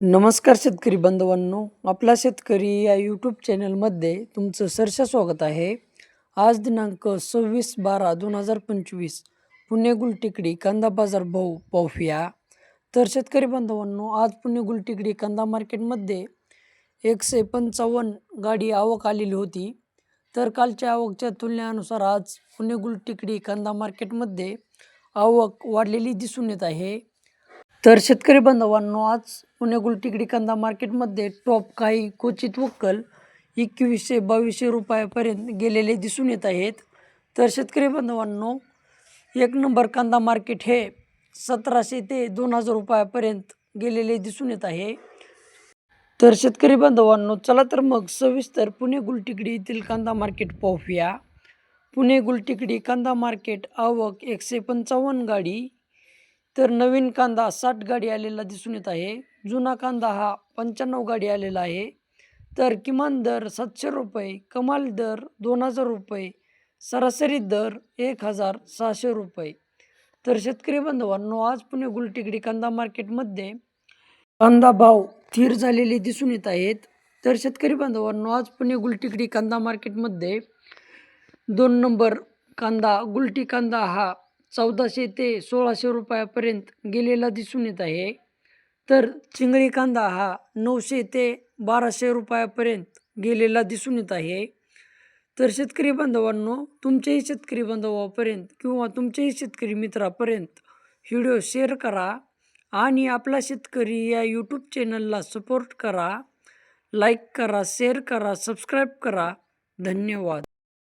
नमस्कार शेतकरी बांधवांनो, आपला शेतकरी या यूट्यूब चॅनलमध्ये तुमचं सहर्ष स्वागत आहे. आज दिनांक 26/12/2025 पुणे गुलटेकडी कांदा बाजार भाव पाहूया. तर शेतकरी बांधवांनो, आज पुणे गुलटेकडी कांदा मार्केटमध्ये 155 गाडी आवक आलेली होती. तर कालच्या आवकच्या तुलनेनुसार आज पुणे गुलटेकडी कांदा मार्केटमध्ये आवक वाढलेली दिसून येत आहे. तर शेतकरी बांधवांनो, आज पुणे गुलटेकडी कांदा मार्केटमध्ये टॉप काही क्वचित वक्कल 2100-2200 रुपयापर्यंत गेलेले दिसून येत आहेत. तर शेतकरी बांधवांनो, एक नंबर कांदा मार्केट हे 1700 ते 2000 रुपयापर्यंत गेलेले दिसून येत आहे. तर शेतकरी बांधवांनो, चला तर मग सविस्तर पुणे गुलटेकडी येथील कांदा मार्केट पाहूया. पुणे गुलटेकडी कांदा मार्केट आवक 155 गाडी. तर नवीन कांदा 60 गाडी आलेला दिसून येत आहे. जुना कांदा हा 95 गाडी आलेला आहे. तर किमान दर 700 रुपये, कमाल दर 2000 रुपये, सरासरी दर 1600 रुपये. तर शेतकरी बांधवांनो, आज पुणे गुलटेकडी कांदा मार्केटमध्ये कांदा भाव स्थिर झालेले दिसून येत आहेत. तर शेतकरी बांधवांनो, आज पुणे गुलटेकडी कांदा मार्केटमध्ये 2 नंबर कांदा गुलटी कांदा हा 1400 ते 1600 रुपयापर्यंत गेलेला दिसून येत आहे. तर चिंगळी कांदा हा 900 ते 1200 रुपयापर्यंत गेलेला दिसून येत आहे. तर शेतकरी बांधवांनो, तुमच्याही शेतकरी बांधवापर्यंत किंवा तुमच्याही शेतकरी मित्रापर्यंत व्हिडिओ शेअर करा आणि आपला शेतकरी या यूट्यूब चॅनलला सपोर्ट करा. लाईक करा, शेअर करा, सबस्क्राईब करा. धन्यवाद.